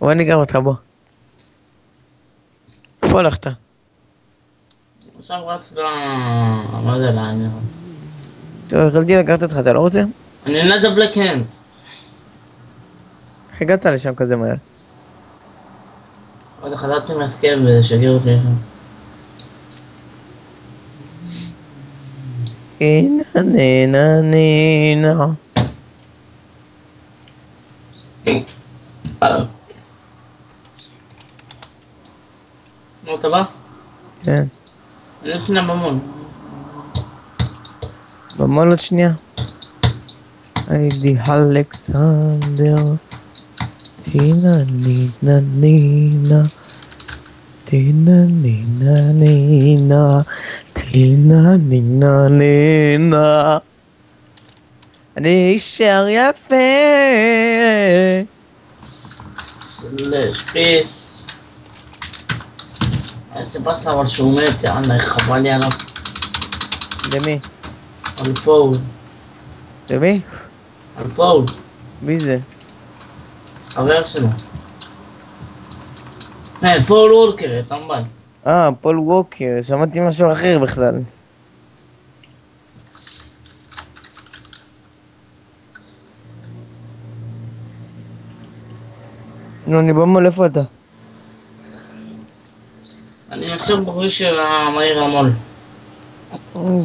בוא אני אגר אותך, בוא. איפה הלכת? עכשיו רץ מה זה לעניין? טוב, יכולתי לקחת אותך, אתה לא רוצה? אני נולד הבלק הנד. איך הגעת לשם כזה מהר? עוד חזרתי מהסכם וזה שגר אותי לשם. הנה נינה נינה. נו, אתה בא? כן. אני לפני במון. במול עוד שנייה. היידי אלכסנדר. טינה נינה נינה. טינה נינה נינה. טינה נינה נינה. אני אשאר יפה. של שפיס. איזה באסה אבל שהוא מת, יאללה, איך חבל לי עליו. למי? על פול. למי? על פול. מי זה? חבר שלו. פול וולקר, טמבל. פול ווקר, שמעתי משהו אחר בכלל. נו, אני במול, איפה אתה? אני עכשיו בכביש של המהיר המול.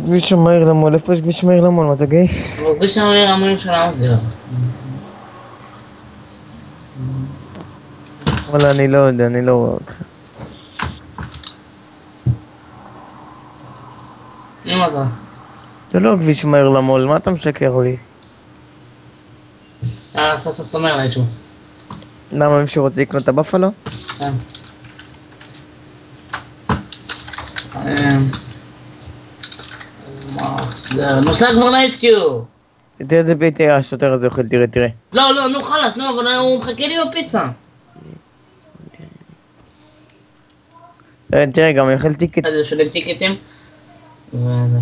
כביש המהיר למול, איפה יש כביש מהיר למול? מה אתה גיי? בכביש של המהיר המול של האוזר. וואלה, אני לא יודע, אני לא רואה אותך. נו, מה זה? זה לא כביש מהיר למול, מה אתה משקר לי? יאללה, סוף סוף תאמר לי שוב. למה מישהו רוצה לקנות את הבפלו? כן. זה נוסע כבר ל-HQ. תראה איזה בית השוטר הזה אוכל, תראה, תראה. לא, לא, נו חלאס, נו, אבל הוא מחכה לי בפיצה. תראה, גם אוכל טיקט. זה שולם טיקטים. וזה.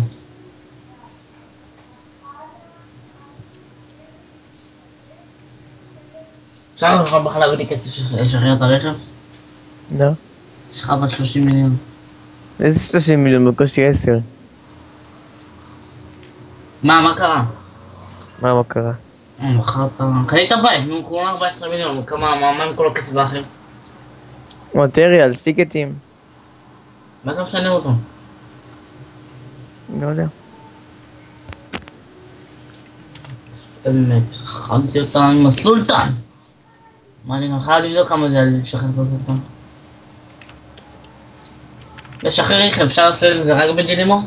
אפשר לך בכלל להביא לי כסף לשחרר את הרכב? לא. יש לך בת 30 מיליון. איזה 30 מיליון? בקושי 10. מה קרה? מה קרה? מכרת... קנית בית, נו, כולה 14 מיליון, מה עם כל הכסף האחר? מטריאל, טיקטים. מה אתה משנה אותו? לא יודע. באמת, חגתי אותה עם הסולטן. מה אני גם חייב לבדוק כמה זה על לשחרר את הסולטן. לשחרר רכב, אפשר לעשות את זה רק בדילימור?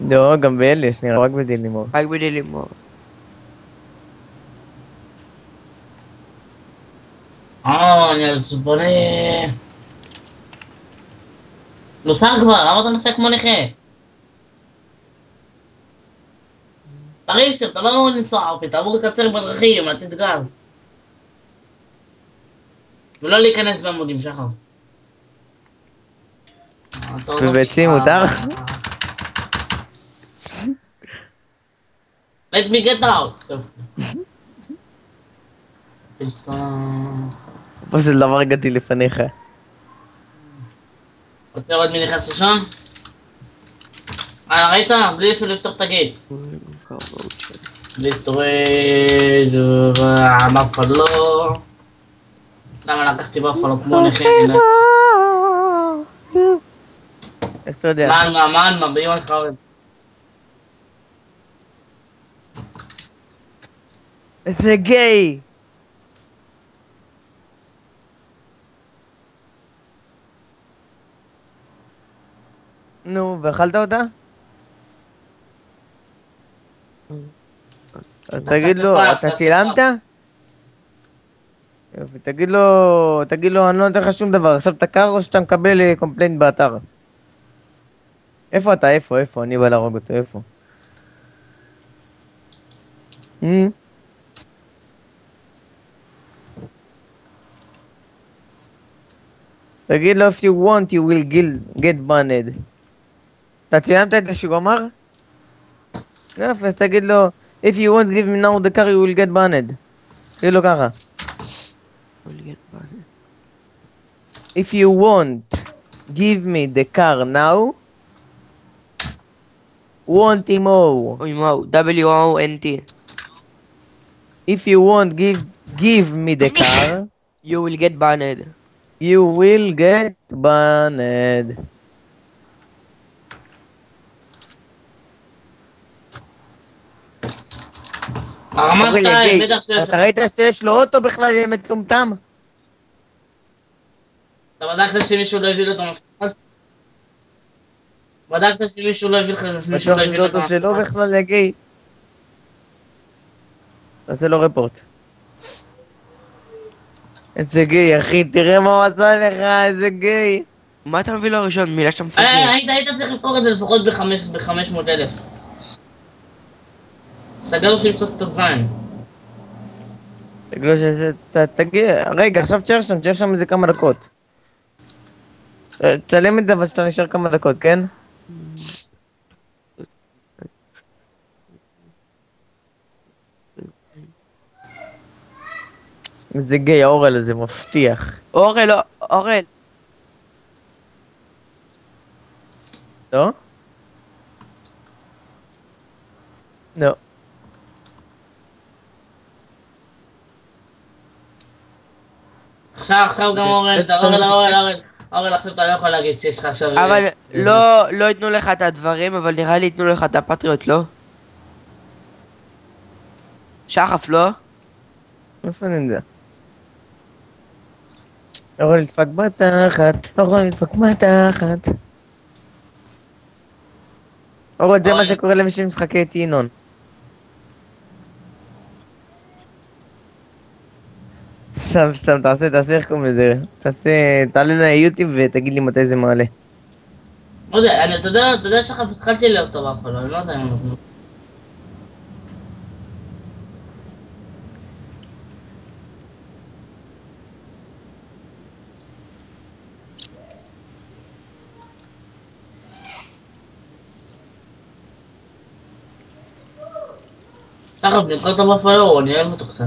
לא, גם באליס נראה, רק בדילימור. רק בדילימור. אני עצבני. נוסע כבר, למה אתה נוסע כמו נכה? תריץ, אתה לא אמור לנסוע ערפי, אתה אמור לקצר בדרכים, לתת גז. ולא להיכנס בעמודים, שחר. בביצים מותר? Let me get out. איפה של דבר הגעתי לפניך. רוצה לראות מי נכנס ראשון? ראית? בלי אפילו לפתוח את הגייט. בלי סטורג' ובפלו. למה לקחתי בפלו כמו נכה? איך אתה יודע? מה, באמא לך עובד. איזה גיי! נו, ואכלת אותה? אז תגיד לו, אתה צילמת? יופי, תגיד לו, אני לא נותן לך שום דבר, עכשיו אתה קר או שאתה מקבל קומפליינט באתר? איפה אתה? איפה? אני בא להרוג אותו, איפה? תגיד לו, if you want, you will get banned. אתה צילמת את זה שהוא אמר? יופי, אז תגיד לו, if you want, give me now the car, you will get banned. תגיד לו ככה. will get banned. If you want, give me the car now. Want Mo. Uy, wow. WONT. If you want, give me the car. You will get banned. You will get banned. הרמה אוקיי, 2, גיי, בטח שיש אתה לך. ראית שיש לו אוטו בכלל, יא מטומטם? אתה בדקת שמישהו לא הביא לו את המפתח? בדקת שמישהו לא הביא לך שמישהו בטוח לא הביא שזה לו את אוטו שלו המפתח? בכלל, יא גיי. תעשה לו רפורט. איזה גיי, אחי, תראה מה הוא עשה לך, איזה גיי. מה אתה מביא לו ראשון? מילה שאתה מפגר. היית צריך למכור את זה לפחות ב-500,000. סגר לו שימצא את הזין. תגיד שזה, תגיע, רגע, עכשיו תשאר שם איזה כמה דקות. תצלם את זה, אבל שאתה נשאר כמה דקות, כן? איזה גיי, האורל הזה מבטיח. אורל, אורל. לא? לא. עכשיו גם אורן, אורן, עכשיו אתה לא יכול להגיד שיש לך עכשיו... אבל לא ייתנו לך את הדברים, אבל נראה לי ייתנו לך את הפטריוט, לא? שחף, לא? איפה אני יודע? לא יכול לדפק בתחת, לא יכול לדפק בתחת. אורל, זה מה שקורה למי שמשחקי את ינון. סתם, תעשה איך קוראים לזה. תעלה ליוטיוב ותגיד לי מתי זה מעלה. לא יודע, אתה יודע שחף התחלתי לאהוב אותו באפלו, אני לא יודע אם אנחנו... שחף, נמכר אותו באפלו, אני אוהב אותו קצת.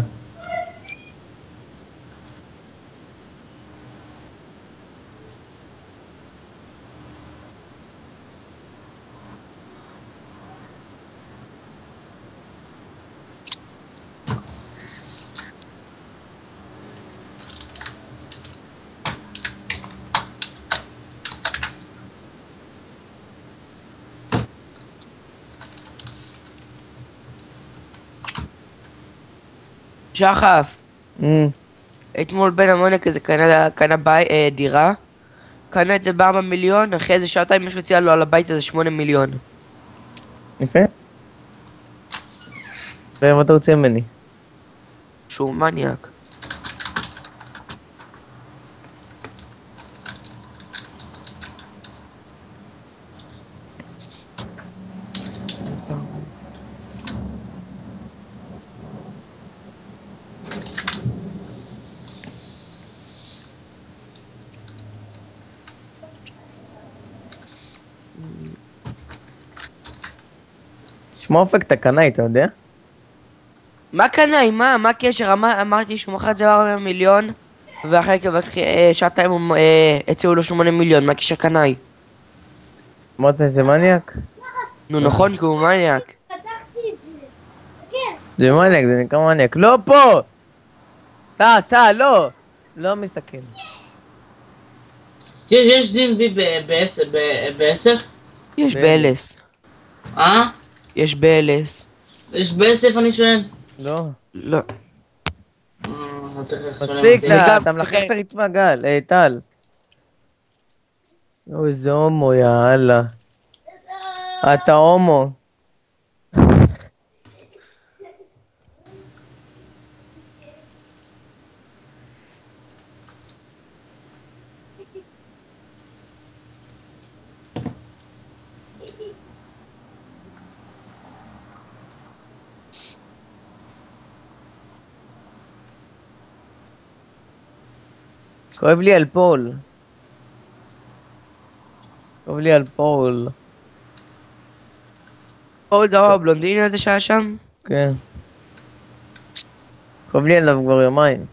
שחף. אתמול בן המונק הזה קנה דירה. קנה את זה ב4 מיליון, אחרי איזה שעתיים מישהו הציע לו על הבית הזה 8 מיליון. יפה. ומה אתה רוצה ממני? שהוא מניאק. שמע אופק את הקנאי, אתה יודע? מה קנאי? מה הקשר? אמרתי שהוא מכר את זה ב4 מיליון, ואחרי שעתיים הציעו לו 8 מיליון. מה הקשר קנאי? אמרת איזה מניאק? נו נכון, כי הוא מניאק. זה מניאק, זה נקרא מניאק. לא פה! סע, לא! לא מסתכל. יש DMV ב-10? יש באלס. יש באלס. יש ב-10 אני שואל? לא. לא. מספיק, אתה מלחך את הרצפה, גל, טל. אוי, איזה הומו, יאללה. אתה הומו. כואב לי על פול. כואב לי על פול. פול זה הבלונדיני הזה שהיה שם? כן. כואב לי עליו כבר יומיים.